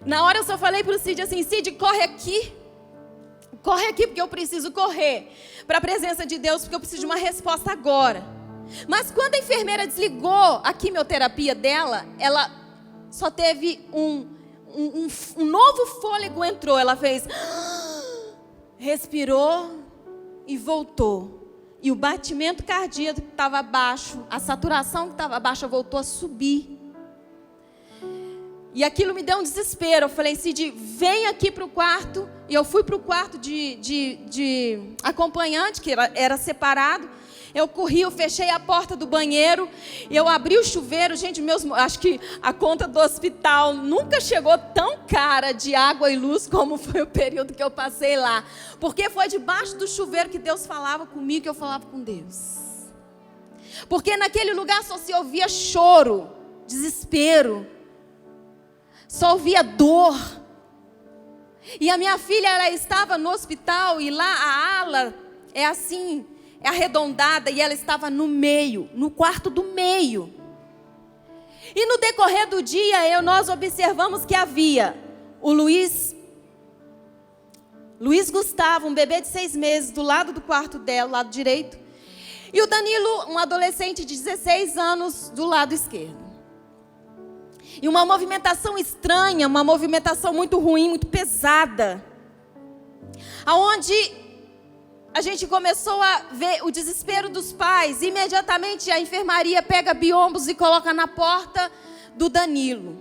Na hora eu só falei para o Cid assim: Cid, corre aqui porque eu preciso correr para a presença de Deus, porque eu preciso de uma resposta agora. Mas quando a enfermeira desligou a quimioterapia dela, ela só teve um novo fôlego entrou. Ela fez, respirou e voltou. E o batimento cardíaco que estava baixo, a saturação que estava baixa voltou a subir. E aquilo me deu um desespero. Eu falei: Cid, vem aqui para o quarto. E eu fui para o quarto de acompanhante, que era separado. Eu corri, eu fechei a porta do banheiro, eu abri o chuveiro. Gente, acho que a conta do hospital nunca chegou tão cara de água e luz como foi o período que eu passei lá. Porque foi debaixo do chuveiro que Deus falava comigo, que eu falava com Deus. Porque naquele lugar só se ouvia choro, desespero, só ouvia dor. E a minha filha, ela estava no hospital, e lá a ala é assim, é arredondada, e ela estava no meio, no quarto do meio. E no decorrer do dia, nós observamos que havia o Luiz Gustavo, um bebê de 6 meses, do lado do quarto dela, lado direito. E o Danilo, um adolescente de 16 anos, do lado esquerdo. E uma movimentação estranha, uma movimentação muito ruim, muito pesada. Aonde a gente começou a ver o desespero dos pais. Imediatamente a enfermaria pega biombos e coloca na porta do Danilo.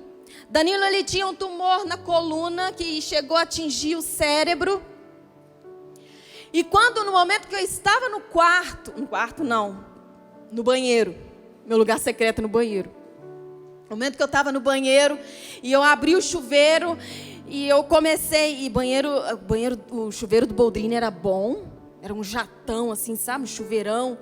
Danilo, ele tinha um tumor na coluna que chegou a atingir o cérebro. E quando, no momento que eu estava no banheiro, meu lugar secreto no banheiro, No momento que eu estava no banheiro e eu abri o chuveiro e eu comecei... E o chuveiro do Boldrini era bom. Era um jatão assim, sabe? Um chuveirão.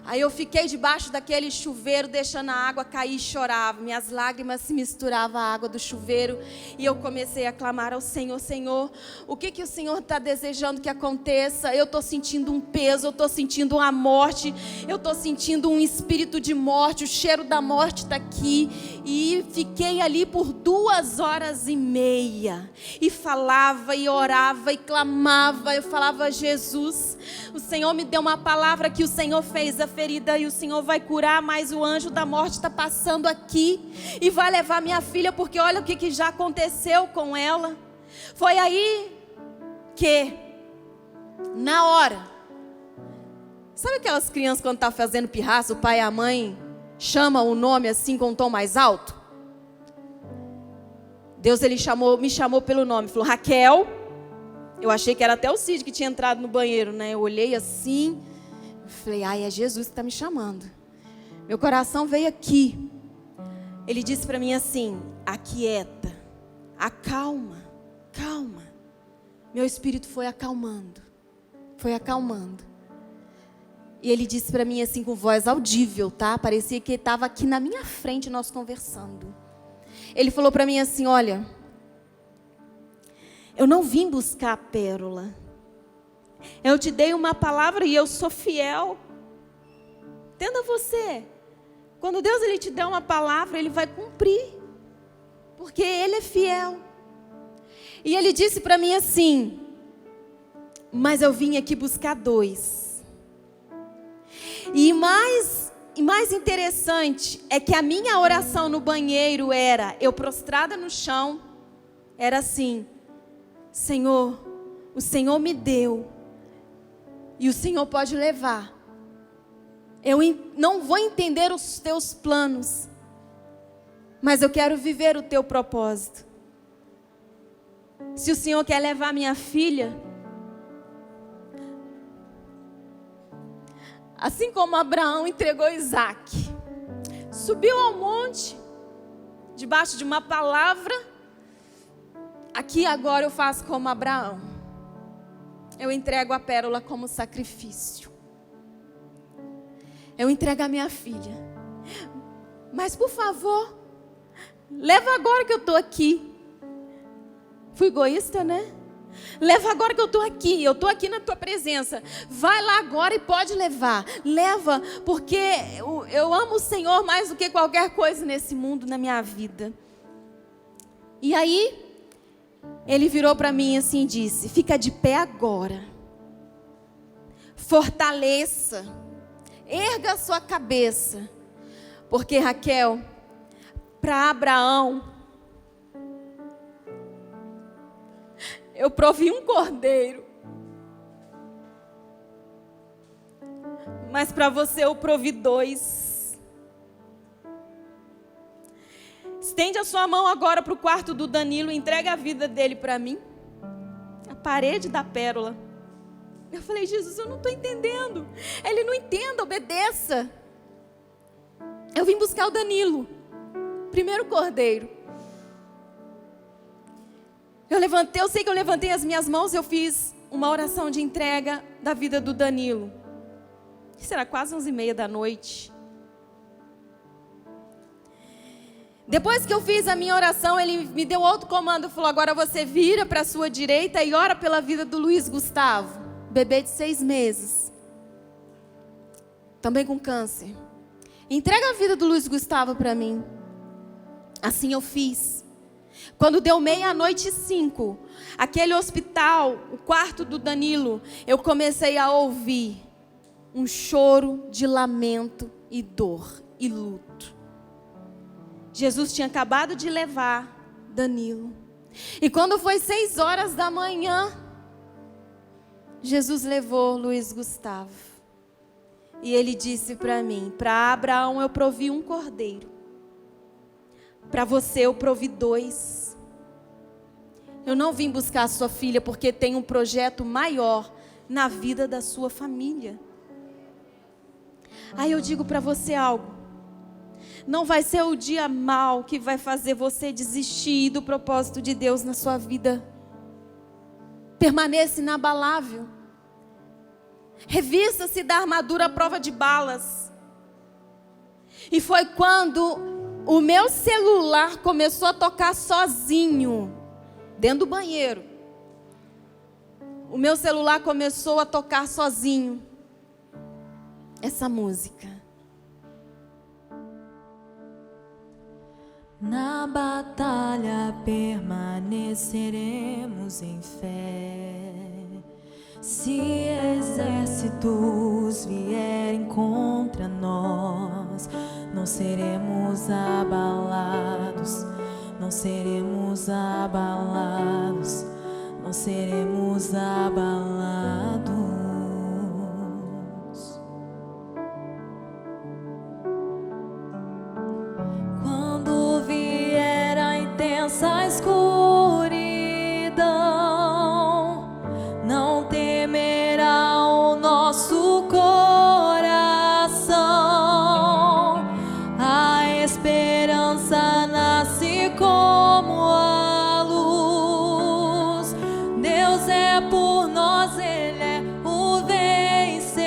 Aí eu fiquei debaixo daquele chuveiro, deixando a água cair e chorava. Minhas lágrimas se misturavam à água do chuveiro. E eu comecei a clamar ao Senhor: Senhor, o que o Senhor está desejando que aconteça? Eu estou sentindo um peso, eu estou sentindo uma morte, eu estou sentindo um espírito de morte, o cheiro da morte está aqui. E fiquei ali por 2h30. E falava, e orava, e clamava. Eu falava: Jesus, o Senhor me deu uma palavra que o Senhor fez a ferida e o Senhor vai curar, mas o anjo da morte está passando aqui e vai levar minha filha, porque olha o que já aconteceu com ela. Foi aí que, na hora, sabe aquelas crianças quando tá fazendo pirraça, o pai e a mãe chamam o nome assim com um tom mais alto? Deus me chamou pelo nome, falou: Raquel. Eu achei que era até o Cid que tinha entrado no banheiro, né? Eu olhei assim, falei: ai, é Jesus que está me chamando. Meu coração veio aqui. Ele disse para mim assim: aquieta, acalma, calma. Meu espírito foi acalmando. E ele disse para mim assim, com voz audível, tá? Parecia que ele estava aqui na minha frente, nós conversando. Ele falou para mim assim: olha, eu não vim buscar a pérola. Eu te dei uma palavra e eu sou fiel. Entenda você. Quando Deus ele te dá uma palavra, Ele vai cumprir. Porque Ele é fiel. E Ele disse para mim assim: mas eu vim aqui buscar 2. E mais interessante é que a minha oração no banheiro era, eu prostrada no chão, era assim: Senhor, o Senhor me deu. E o Senhor pode levar. Eu não vou entender os teus planos, mas eu quero viver o teu propósito. Se o Senhor quer levar minha filha, assim como Abraão entregou Isaac, subiu ao monte, debaixo de uma palavra, aqui agora eu faço como Abraão. Eu entrego a pérola como sacrifício. Eu entrego a minha filha. Mas por favor, leva agora que eu estou aqui. Fui egoísta, né? Leva agora que eu estou aqui. Eu estou aqui na tua presença. Vai lá agora e pode levar. Leva, porque eu amo o Senhor mais do que qualquer coisa nesse mundo, na minha vida. E aí, ele virou para mim assim e disse: fica de pé agora. Fortaleça. Erga a sua cabeça. Porque, Raquel, para Abraão, eu provi um cordeiro. Mas para você eu provi 2. Estende a sua mão agora para o quarto do Danilo e entrega a vida dele para mim. A parede da pérola. Eu falei: Jesus, eu não estou entendendo. Ele não entenda, obedeça. Eu vim buscar o Danilo, primeiro cordeiro. Eu sei que eu levantei as minhas mãos, eu fiz uma oração de entrega da vida do Danilo. Isso era quase 11h30 da noite. Depois que eu fiz a minha oração, ele me deu outro comando, falou: agora você vira para a sua direita e ora pela vida do Luiz Gustavo, bebê de 6 meses, também com câncer. Entrega a vida do Luiz Gustavo para mim. Assim eu fiz. Quando deu 00:05, aquele hospital, o quarto do Danilo, eu comecei a ouvir um choro de lamento e dor e luto. Jesus tinha acabado de levar Danilo. E quando foi 6h da manhã, Jesus levou Luiz Gustavo. E ele disse para mim: para Abraão eu provi um cordeiro. Para você eu provi 2. Eu não vim buscar a sua filha porque tem um projeto maior na vida da sua família. Aí eu digo para você algo. Não vai ser o dia mau que vai fazer você desistir do propósito de Deus na sua vida. Permaneça inabalável. Revista-se da armadura à prova de balas. E foi quando o meu celular começou a tocar sozinho, dentro do banheiro. O meu celular começou a tocar sozinho essa música. Na batalha permaneceremos em fé. Se exércitos vierem contra nós, não seremos abalados, não seremos abalados, não seremos abalados. Quando vier a intensa escuridão, não temerá o nosso coração. A esperança nasce como a luz. Deus é por nós, Ele é o vencedor.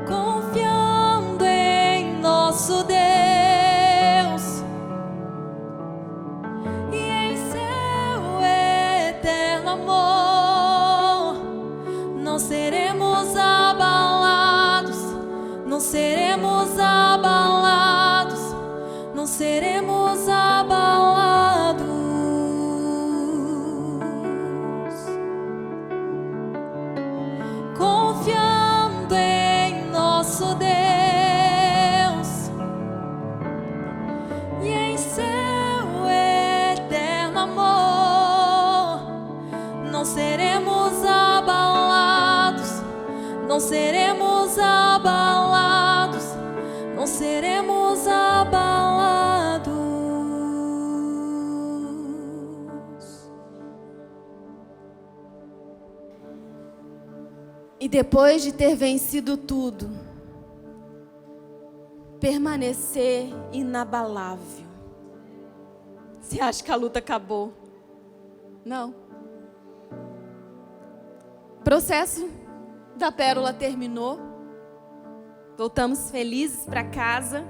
Confiando em nosso Deus e em seu eterno amor, não seremos abalados, não seremos abalados, não seremos abalados. Confiando em nosso Deus e em seu eterno amor, não seremos abalados, não seremos abalados, não seremos abalados. E depois de ter vencido tudo, permanecer inabalável. Você acha que a luta acabou? Não. O processo da pérola terminou. Voltamos felizes para casa,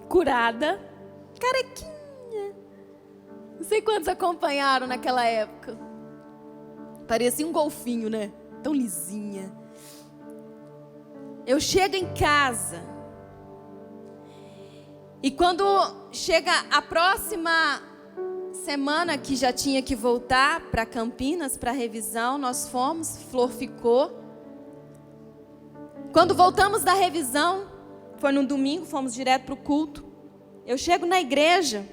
curada, carequinha. Não sei quantos acompanharam naquela época. Parecia um golfinho, né? Tão lisinha. Eu chego em casa. E quando chega a próxima semana, que já tinha que voltar para Campinas para revisão, nós fomos, Flor ficou. Quando voltamos da revisão, foi num domingo, fomos direto para o culto. Eu chego na igreja,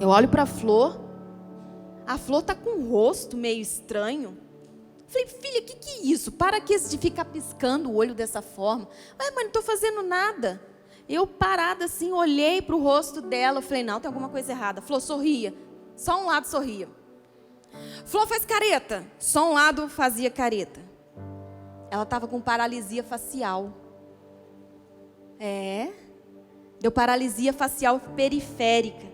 eu olho para a Flor está com um rosto meio estranho. Falei, filha, o que é isso? Para que de ficar piscando o olho dessa forma. Mas não estou fazendo nada. Eu parada assim, olhei para o rosto dela, eu falei, não, tem alguma coisa errada. Flor sorria, só um lado sorria. Flor faz careta, só um lado fazia careta. Ela estava com paralisia facial. Deu paralisia facial periférica.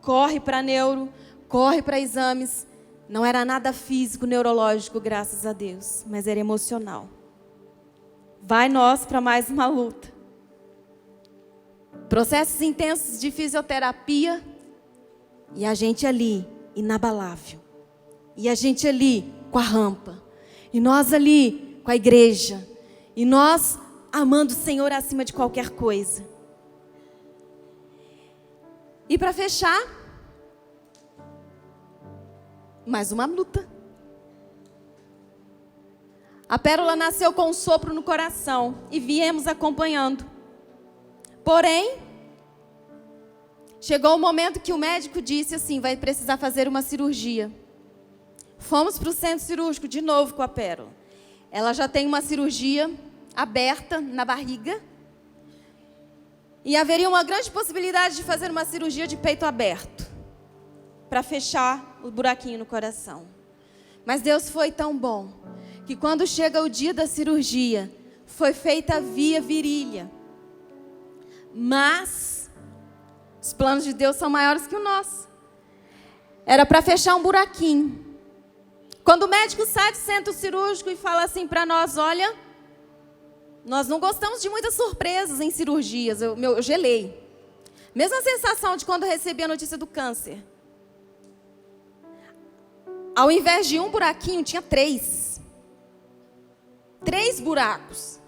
Corre para neuro, corre para exames. Não era nada físico, neurológico, graças a Deus, mas era emocional. Vai nós para mais uma luta. Processos intensos de fisioterapia e a gente ali, inabalável. E a gente ali com a rampa. E nós ali com a igreja. E nós amando o Senhor acima de qualquer coisa. E para fechar, mais uma luta. A pérola nasceu com um sopro no coração e viemos acompanhando. Porém, chegou o momento que o médico disse assim, vai precisar fazer uma cirurgia. Fomos para o centro cirúrgico de novo com a pérola. Ela já tem uma cirurgia aberta na barriga. E haveria uma grande possibilidade de fazer uma cirurgia de peito aberto, para fechar o buraquinho no coração. Mas Deus foi tão bom, que quando chega o dia da cirurgia, foi feita via virilha. Mas os planos de Deus são maiores que o nosso. Era para fechar um buraquinho. Quando o médico sai do centro cirúrgico e fala assim para nós, olha, nós não gostamos de muitas surpresas em cirurgias. Eu gelei. Mesma sensação de quando recebi a notícia do câncer. Ao invés de um buraquinho, tinha 3. 3 buracos.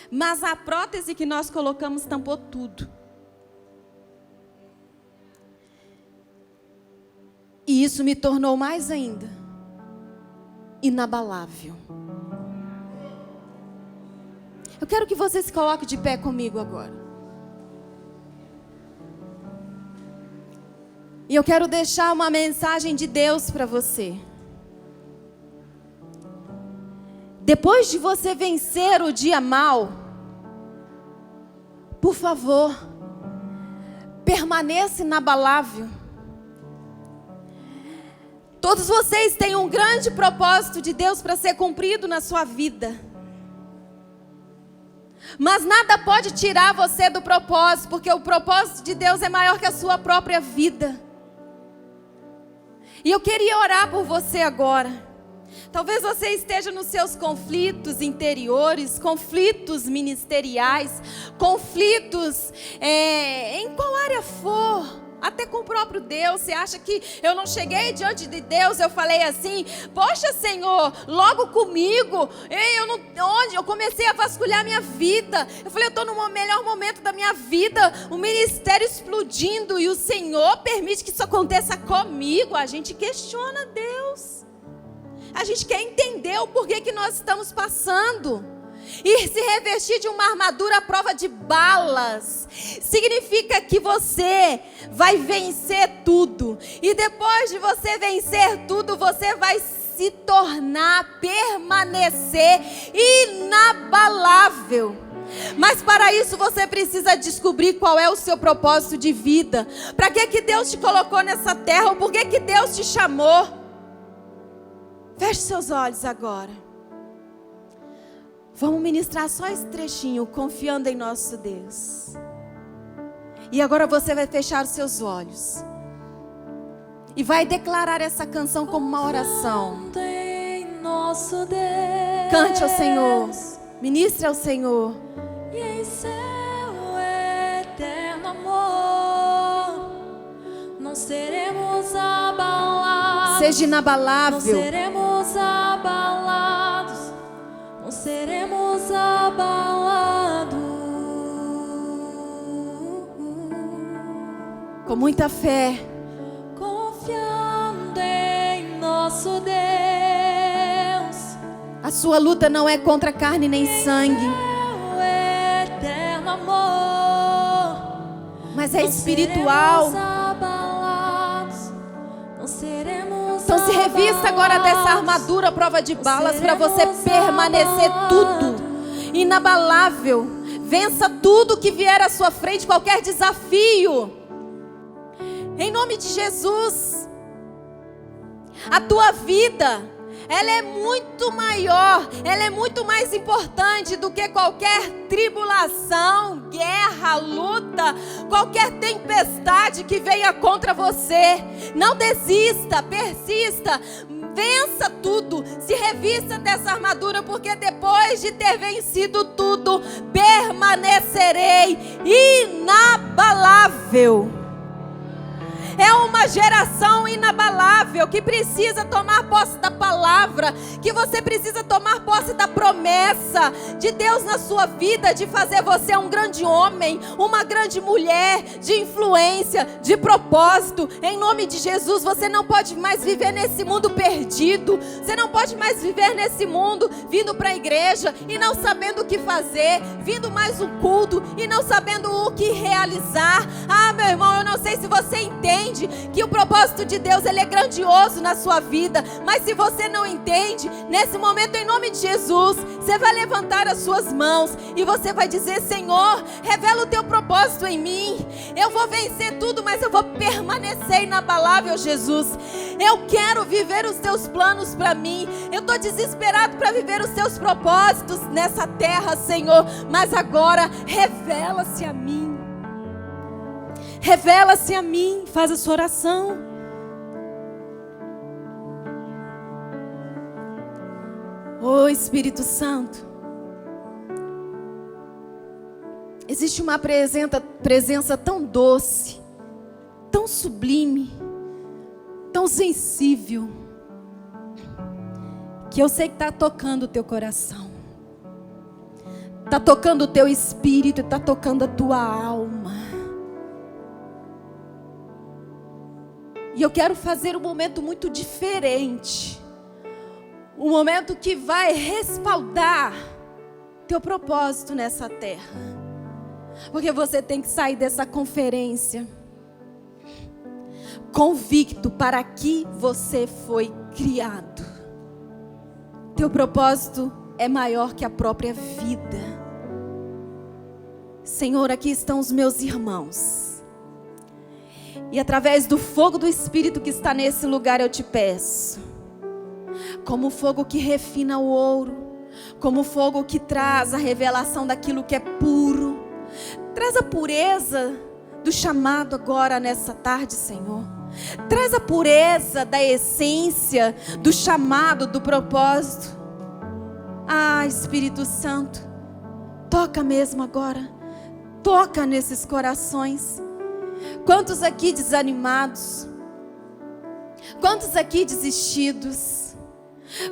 Mas a prótese que nós colocamos tampou tudo. E isso me tornou mais ainda inabalável. Eu quero que você se coloque de pé comigo agora. E eu quero deixar uma mensagem de Deus para você. Depois de você vencer o dia mau, por favor, permaneça inabalável. Todos vocês têm um grande propósito de Deus para ser cumprido na sua vida. Mas nada pode tirar você do propósito, porque o propósito de Deus é maior que a sua própria vida. E eu queria orar por você agora. Talvez você esteja nos seus conflitos interiores, conflitos ministeriais, conflitos em qual área for. Até com o próprio Deus. Você acha que eu não cheguei diante de Deus? Eu falei assim, poxa Senhor, logo comigo. Eu comecei a vasculhar minha vida. Eu falei, eu estou no melhor momento da minha vida, o ministério explodindo, e o Senhor permite que isso aconteça comigo. A gente questiona Deus. A gente quer entender o porquê que nós estamos passando. E se revestir de uma armadura à prova de balas significa que você vai vencer tudo. E depois de você vencer tudo, você vai se tornar, permanecer inabalável. Mas para isso você precisa descobrir qual é o seu propósito de vida. Para que Deus te colocou nessa terra? Ou por que Deus te chamou? Feche seus olhos agora. Vamos ministrar só esse trechinho, confiando em nosso Deus. E agora você vai fechar os seus olhos. E vai declarar essa canção como uma oração. Cante ao Senhor. Ministre ao Senhor. E em seu eterno amor, não seremos abalados. Seja inabalável. Não seremos abalados. Não seremos abalados. Com muita fé, confiando em nosso Deus. A sua luta não é contra carne nem sangue, Seu eterno amor, mas é espiritual. não seremos abalados. Não seremos Então se revista agora dessa armadura à prova de balas para você permanecer tudo inabalável. Vença tudo que vier à sua frente, qualquer desafio. Em nome de Jesus. A tua vida, ela é muito maior, ela é muito mais importante do que qualquer tribulação, guerra, luta, qualquer tempestade que venha contra você. Não desista, persista, vença tudo, se revista dessa armadura, porque depois de ter vencido tudo, permanecerei inabalável. É uma geração inabalável que precisa tomar posse da palavra, que você precisa tomar posse da promessa de Deus na sua vida, de fazer você um grande homem, uma grande mulher, de influência, de propósito. Em nome de Jesus, você não pode mais viver nesse mundo perdido. Você não pode mais viver nesse mundo vindo para a igreja e não sabendo o que fazer, vindo mais um culto e não sabendo o que realizar. Ah, meu irmão, eu não sei se você entende entende que o propósito de Deus, ele é grandioso na sua vida. Mas se você não entende, nesse momento, em nome de Jesus, você vai levantar as suas mãos e você vai dizer: Senhor, revela o teu propósito em mim. Eu vou vencer tudo, mas eu vou permanecer inabalável, Jesus. Eu quero viver os teus planos para mim. Eu estou desesperado para viver os teus propósitos nessa terra, Senhor. Mas agora, revela-se a mim. Revela-se a mim. Faz a sua oração. Oh, Espírito Santo. Existe uma presença tão doce, tão sublime, tão sensível, que eu sei que está tocando o teu coração, está tocando o teu espírito, está tocando a tua alma. E eu quero fazer um momento muito diferente, um momento que vai respaldar teu propósito nessa terra. Porque você tem que sair dessa conferência convicto para que você foi criado. Teu propósito é maior que a própria vida. Senhor, aqui estão os meus irmãos. E através do fogo do Espírito que está nesse lugar, eu te peço, como o fogo que refina o ouro, como o fogo que traz a revelação daquilo que é puro, traz a pureza do chamado agora nessa tarde, Senhor. Traz a pureza da essência do chamado, do propósito. Ah, Espírito Santo, toca mesmo agora. Toca nesses corações. Quantos aqui desanimados? Quantos aqui desistidos?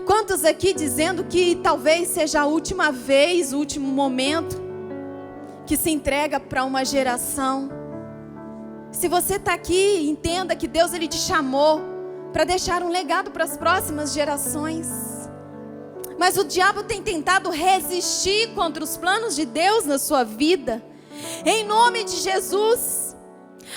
Quantos aqui dizendo que talvez seja a última vez, o último momento que se entrega para uma geração? Se você está aqui, entenda que Deus, ele te chamou para deixar um legado para as próximas gerações. Mas o diabo tem tentado resistir contra os planos de Deus na sua vida. Em nome de Jesus,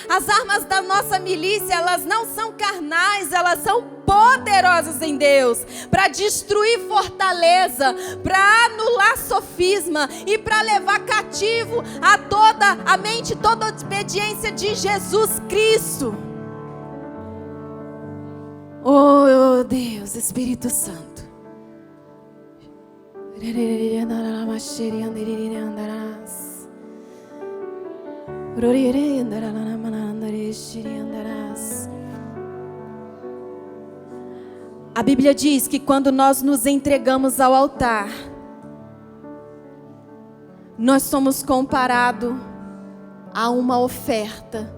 as armas da nossa milícia, elas não são carnais, elas são poderosas em Deus, para destruir fortaleza, para anular sofisma e para levar cativo a toda a mente, toda a obediência de Jesus Cristo. Oh Deus, Espírito Santo. A Bíblia diz que quando nós nos entregamos ao altar, nós somos comparados a uma oferta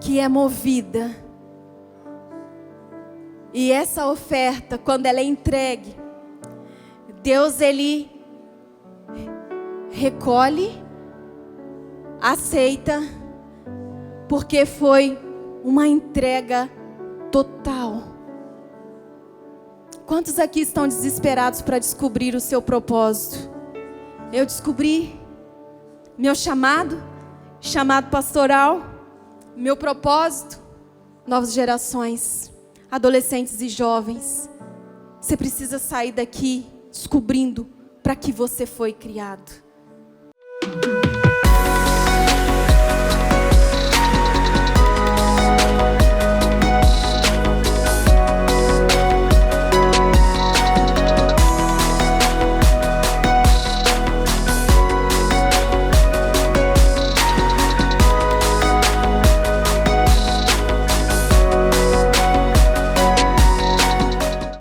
que é movida. E essa oferta, quando ela é entregue, Deus, ele recolhe, aceita, porque foi uma entrega total. Quantos aqui estão desesperados para descobrir o seu propósito? Eu descobri meu chamado pastoral, meu propósito. Novas gerações, adolescentes e jovens, você precisa sair daqui descobrindo para que você foi criado.